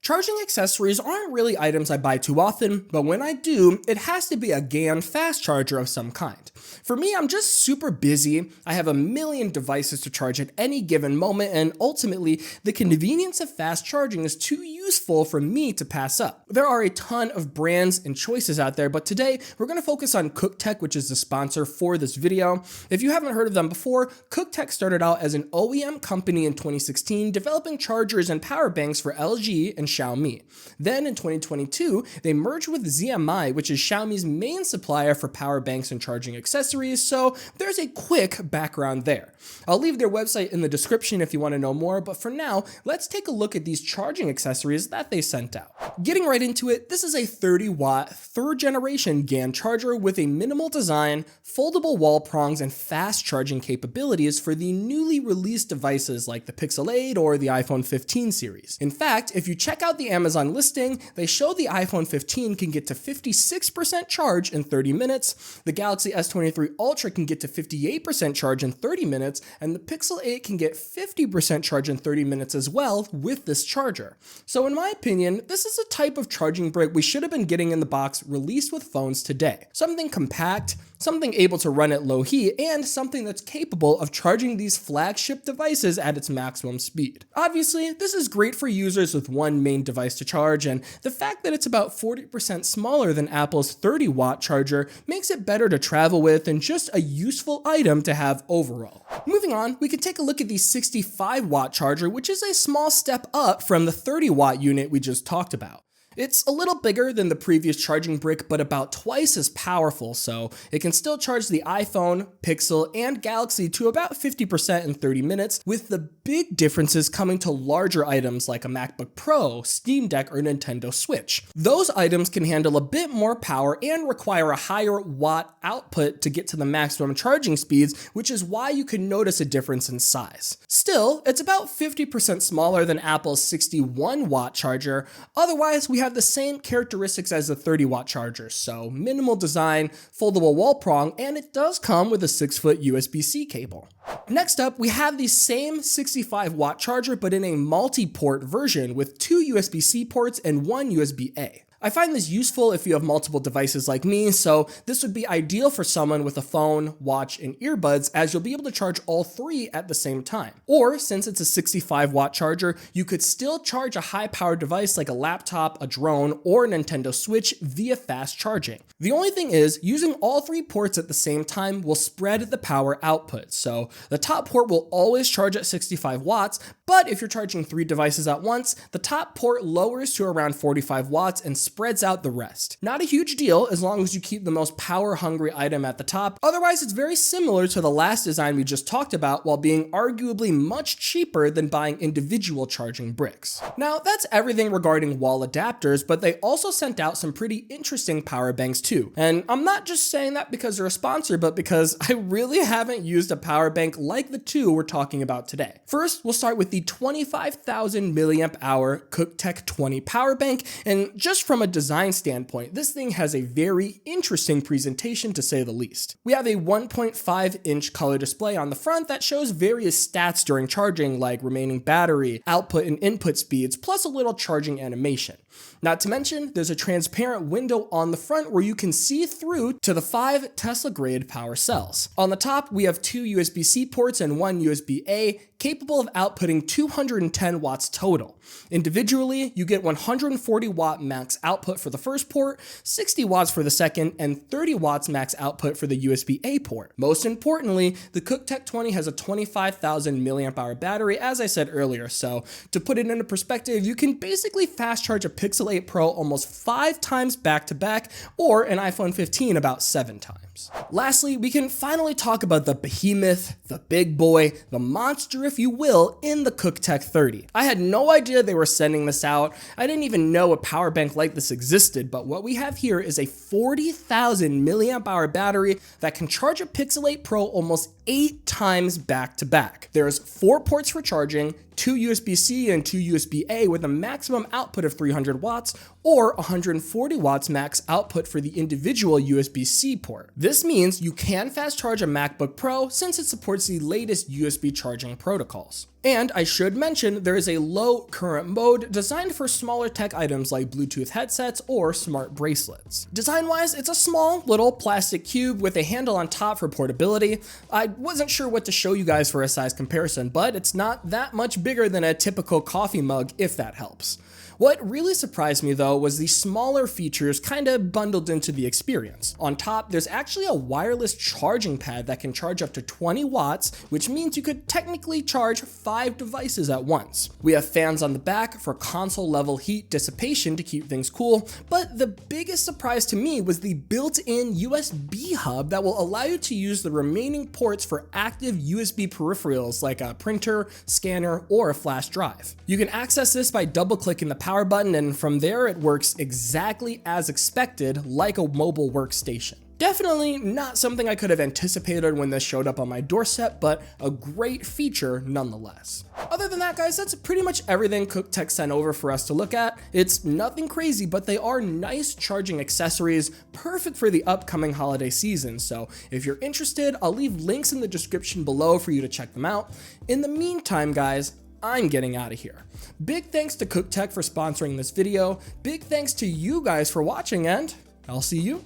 Charging accessories aren't really items I buy too often, but when I do, it has to be a GaN fast charger of some kind. For me, I'm just super busy, I have a million devices to charge at any given moment, and ultimately, the convenience of fast charging is too useful for me to pass up. There are a ton of brands and choices out there, but today, we're going to focus on CUKTECH, which is the sponsor for this video. If you haven't heard of them before, CUKTECH started out as an OEM company in 2016, developing chargers and power banks for LG and Xiaomi. Then in 2022, they merged with ZMI, which is Xiaomi's main supplier for power banks and charging accessories, so there's a quick background there. I'll leave their website in the description if you want to know more, but for now, let's take a look at these charging accessories that they sent out. Getting right into it, this is a 30-watt, third generation GaN charger with a minimal design, foldable wall prongs, and fast charging capabilities for the newly released devices like the Pixel 8 or the iPhone 15 series. In fact, if you check out the Amazon listing, they show the iPhone 15 can get to 56% charge in 30 minutes, the Galaxy S23 Ultra can get to 58% charge in 30 minutes, and the Pixel 8 can get 50% charge in 30 minutes as well with this charger. So in my opinion, this is a type of charging brick we should have been getting in the box released with phones today. Something compact, something able to run at low heat, and something that's capable of charging these flagship devices at its maximum speed. Obviously, this is great for users with one main device to charge, and the fact that it's about 40% smaller than Apple's 30-watt charger makes it better to travel with and just a useful item to have overall. Moving on, we can take a look at the 65-watt charger, which is a small step up from the 30-watt unit we just talked about. It's a little bigger than the previous charging brick, but about twice as powerful, so it can still charge the iPhone, Pixel, and Galaxy to about 50% in 30 minutes, with the big differences coming to larger items like a MacBook Pro, Steam Deck, or Nintendo Switch. Those items can handle a bit more power and require a higher watt output to get to the maximum charging speeds, which is why you can notice a difference in size. Still, it's about 50% smaller than Apple's 61-watt charger. Otherwise, we have the same characteristics as the 30-watt charger, so minimal design, foldable wall prong, and it does come with a 6-foot USB-C cable. Next up, we have the same 65-watt charger, but in a multi-port version with 2 USB-C ports and 1 USB-A. I find this useful if you have multiple devices like me, so this would be ideal for someone with a phone, watch, and earbuds, as you'll be able to charge all three at the same time. Or, since it's a 65-watt charger, you could still charge a high-powered device like a laptop, a drone, or a Nintendo Switch via fast charging. The only thing is, using all three ports at the same time will spread the power output, so the top port will always charge at 65 watts, but if you're charging 3 devices at once, the top port lowers to around 45 watts and spreads out the rest. Not a huge deal as long as you keep the most power-hungry item at the top. Otherwise, it's very similar to the last design we just talked about, while being arguably much cheaper than buying individual charging bricks. Now, that's everything regarding wall adapters, but they also sent out some pretty interesting power banks too. And I'm not just saying that because they're a sponsor, but because I really haven't used a power bank like the two we're talking about today. First, we'll start with the 25,000 milliamp hour CUKTECH 20 power bank, and just from a design standpoint, this thing has a very interesting presentation to say the least. We have a 1.5-inch color display on the front that shows various stats during charging, like remaining battery, output and input speeds, plus a little charging animation. Not to mention, there's a transparent window on the front where you can see through to the 5 Tesla-grade power cells. On the top, we have 2 USB-C ports and 1 USB-A, capable of outputting 210 watts total. Individually, you get 140 watt max output for the first port, 60 watts for the second, and 30 watts max output for the USB-A port. Most importantly, the CUKTECH 20 has a 25,000 milliamp hour battery, as I said earlier, so to put it into perspective, you can basically fast charge a Pixel 8 Pro almost 5 times back to back, or an iPhone 15 about 7 times. Lastly, we can finally talk about the behemoth, the big boy, the monster if you will, in the CUKTECH 30. I had no idea they were sending this out. I didn't even know a power bank like this existed, but what we have here is a 40,000 milliamp hour battery that can charge a Pixel 8 Pro almost 8 times back to back. There's 4 ports for charging, 2 USB-C and 2 USB-A with a maximum output of 300 watts or 140 watts max output for the individual USB-C port. This means you can fast charge a MacBook Pro since it supports the latest USB charging protocols. And I should mention there is a low current mode designed for smaller tech items like Bluetooth headsets or smart bracelets. Design-wise, it's a small little plastic cube with a handle on top for portability. I wasn't sure what to show you guys for a size comparison, but it's not that much bigger than a typical coffee mug, if that helps. What really surprised me though was the smaller features kind of bundled into the experience. On top, there's actually a wireless charging pad that can charge up to 20 watts, which means you could technically charge 5 devices at once. We have fans on the back for console level heat dissipation to keep things cool, but the biggest surprise to me was the built-in USB hub that will allow you to use the remaining ports for active USB peripherals like a printer, scanner, or a flash drive. You can access this by double-clicking the power button, and from there it works exactly as expected, like a mobile workstation. Definitely not something I could have anticipated when this showed up on my doorstep, but a great feature nonetheless. Other than that, guys, that's pretty much everything CUKTECH sent over for us to look at. It's nothing crazy, but they are nice charging accessories, perfect for the upcoming holiday season. So if you're interested, I'll leave links in the description below for you to check them out. In the meantime, guys, I'm getting out of here. Big thanks to CUKTECH for sponsoring this video. Big thanks to you guys for watching, and I'll see you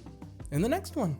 in the next one.